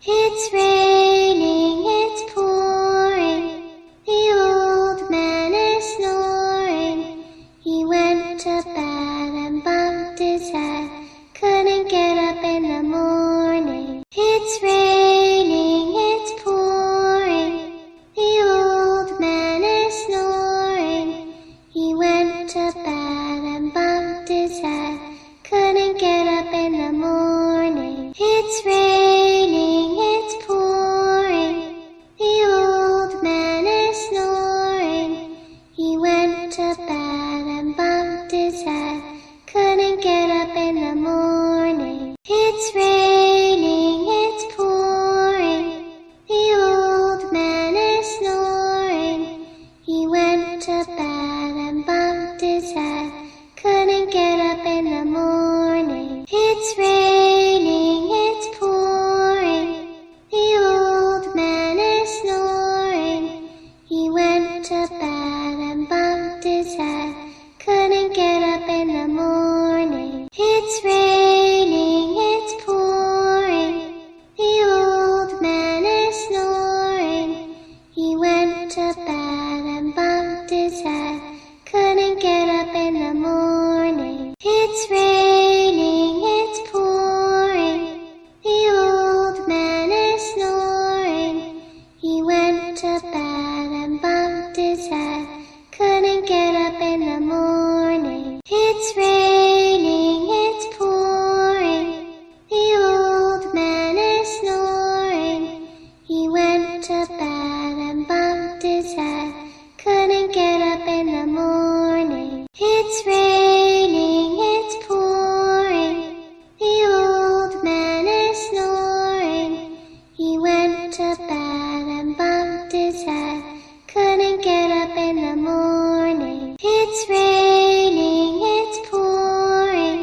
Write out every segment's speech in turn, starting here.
It's raining, it's pouring. The old man is snoring. He went to bed and bumped his head. Couldn't get up in the morning. It's raining, it's pouring. The old man is snoring. He went to bed and bumped his head. Couldn't get up in the morning. It's raining, it's pouring. The old man is snoring. He went to bed and bumped his head. Couldn't get up in the morning. It's raining, it's pouring. The old man is snoring. He went to bed and bumped his head. Couldn't get up in the morning. It's raining, it's pouring. The old man is snoring. He went to bed and bumped his head. Couldn't get up in the morning. It's raining, it's pouring. The old man is snoring. He went to bed and bumped his head. Couldn't get up in the morning. It's raining, it's pouring. The old man is snoring. He went to bed and bumped his head. Couldn't get up in the morning. It's raining, it's pouring. The old man is snoring. He went to bed and bumped his head. Couldn't get up in the morning. It's raining, it's pouring. The old man is snoring. He went to bed and bumped his head. Couldn't get up in the morning. It's raining, it's pouring.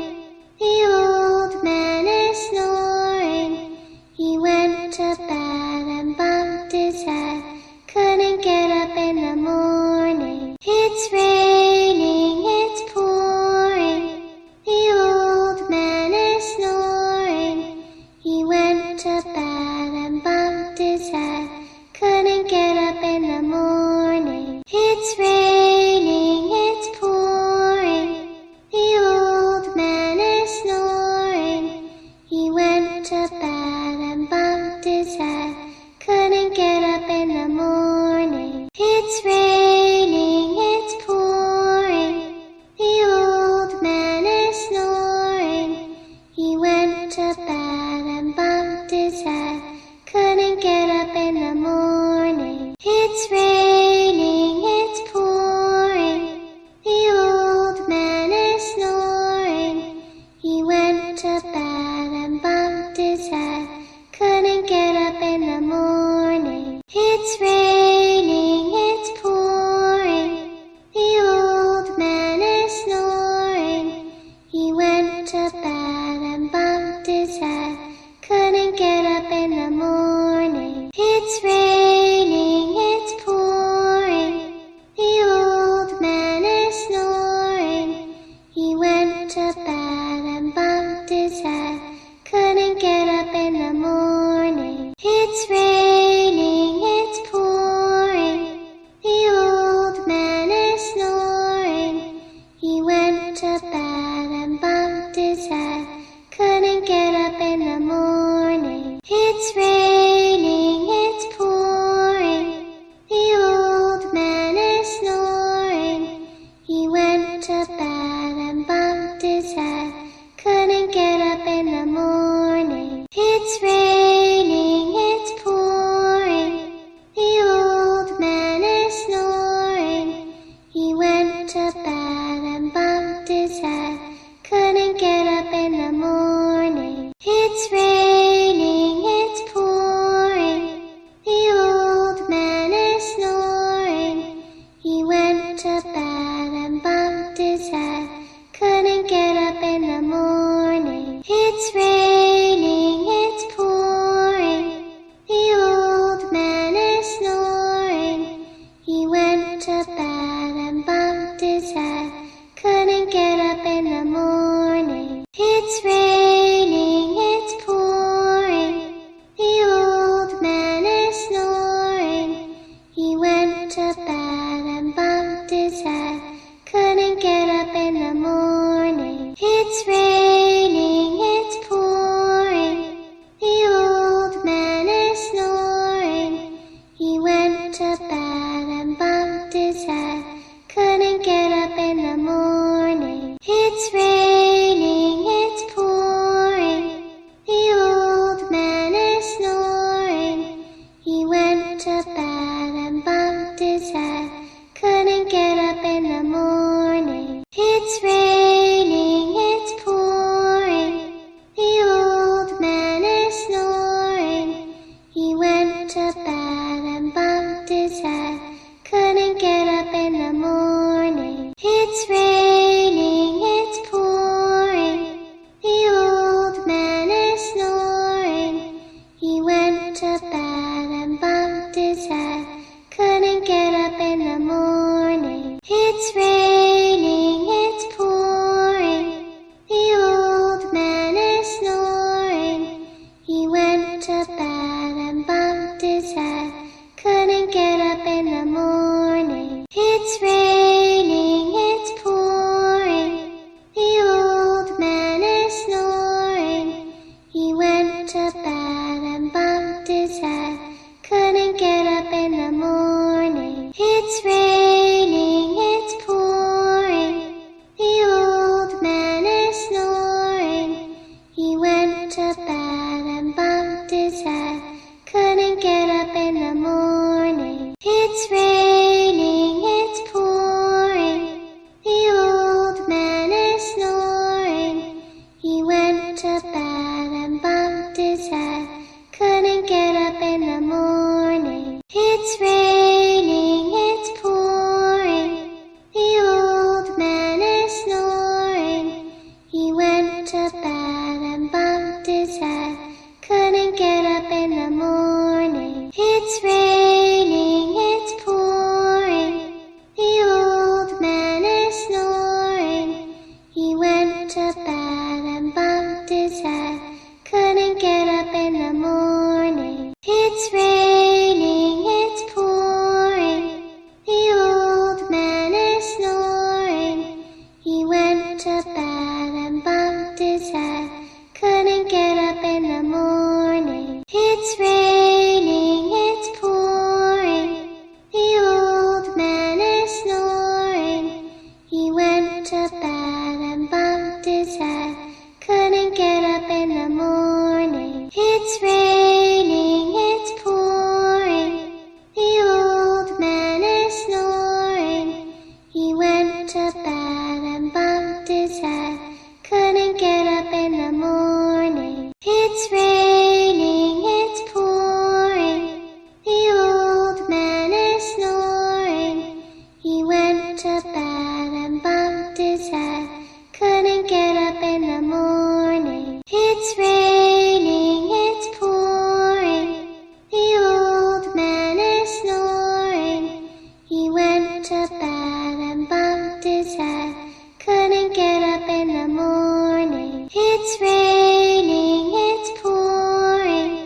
The old man is snoring. He went to bed and bumped his head. Couldn't get up in the morning. It's raining, it's pouring. The old man is snoring. He went to bed and bumped his head. Couldn't get up in the morning. It's raining, it's pouring. The old man is snoring. He went to bed and bumped his head. Couldn't get up in the morning. It's raining, it's pouring. The old man is snoring. He went to bed and bumped his head. Couldn't get up in the morning. It's raining, it's pouring. The old man is snoring. He went to bed and bumped his head. Couldn't get up in the morning. It's raining, it's pouring. The old man is snoring. He went to bed and bumped his head. Couldn't get up in the morning. It's raining, it's pouring. to bed and bumped his head. Couldn't get up in the morning. It's raining, it's pouring. The old man is snoring. He went to bed and bumped his head. Couldn't get up in the morning. It's raining, it's pouring. The old man is snoring. He went to bed and bumped his head. Couldn't get up in the morning. It's raining, it's pouring. The old man is snoring. He went to bed and bumped his head. Couldn't get up in the morning. It's raining, it's pouring. The old man is snoring. He went to bed and bumped his head. Couldn't get up in the morning. It's raining, it's pouring. The old man is snoring. He went to bed and bumped his head. Couldn't get up in the morning. It's raining, it's pouring. The old man is snoring. He went to bed and bumped his head. Couldn't get up in the morning. It's raining, it's pouring. The old man is snoring. He went to bed and bumped his head. Couldn't get up in the morning. It's raining, it's pouring. The old man is snoring. He went to bed and bumped his head. Couldn't get up in the morning. It's raining, it's pouring. The old man is snoring. He went to bed and bumped his head. Couldn't get up in the morning. It's raining, it's pouring. The old man is snoring. He went to bed and bumped his head. Couldn't get up in the morning. It's raining, it's pouring. The old man is snoring. He went to bed and bumped his head. Couldn't get up in the morning. It's raining, it's pouring. The old man is snoring. He went to bed and bumped his head. Couldn't get up in the morning. It's raining, it's pouring.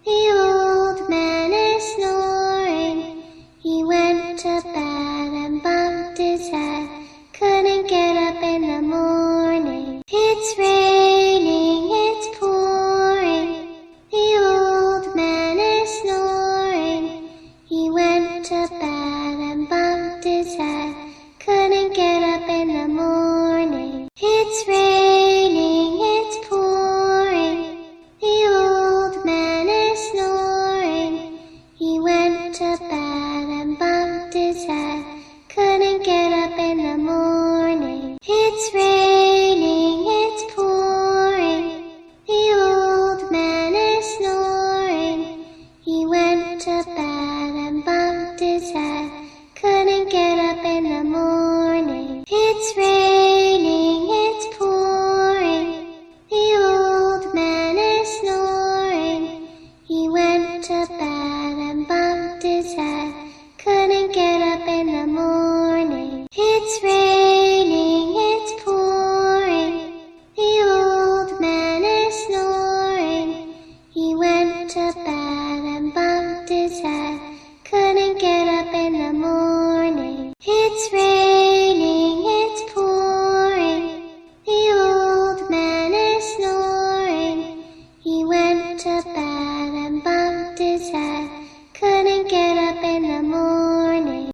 The old man is snoring. He went to bed and bumped his head. Couldn't get up in the morning. It's raining, it's pouring. The old man is snoring. He went to bed and bumped his head. Couldn't get up in the morning. It's raining, it's pouring. The old man is snoring. He went to bed and bumped his head. Couldn't get up in the morning. It's raining, it's pouring. The old man is snoring. He went to bed and bumped his head. Couldn't get up in the morning. It's raining, it's pouring. The old man is snoring. He went to bed and bumped his head.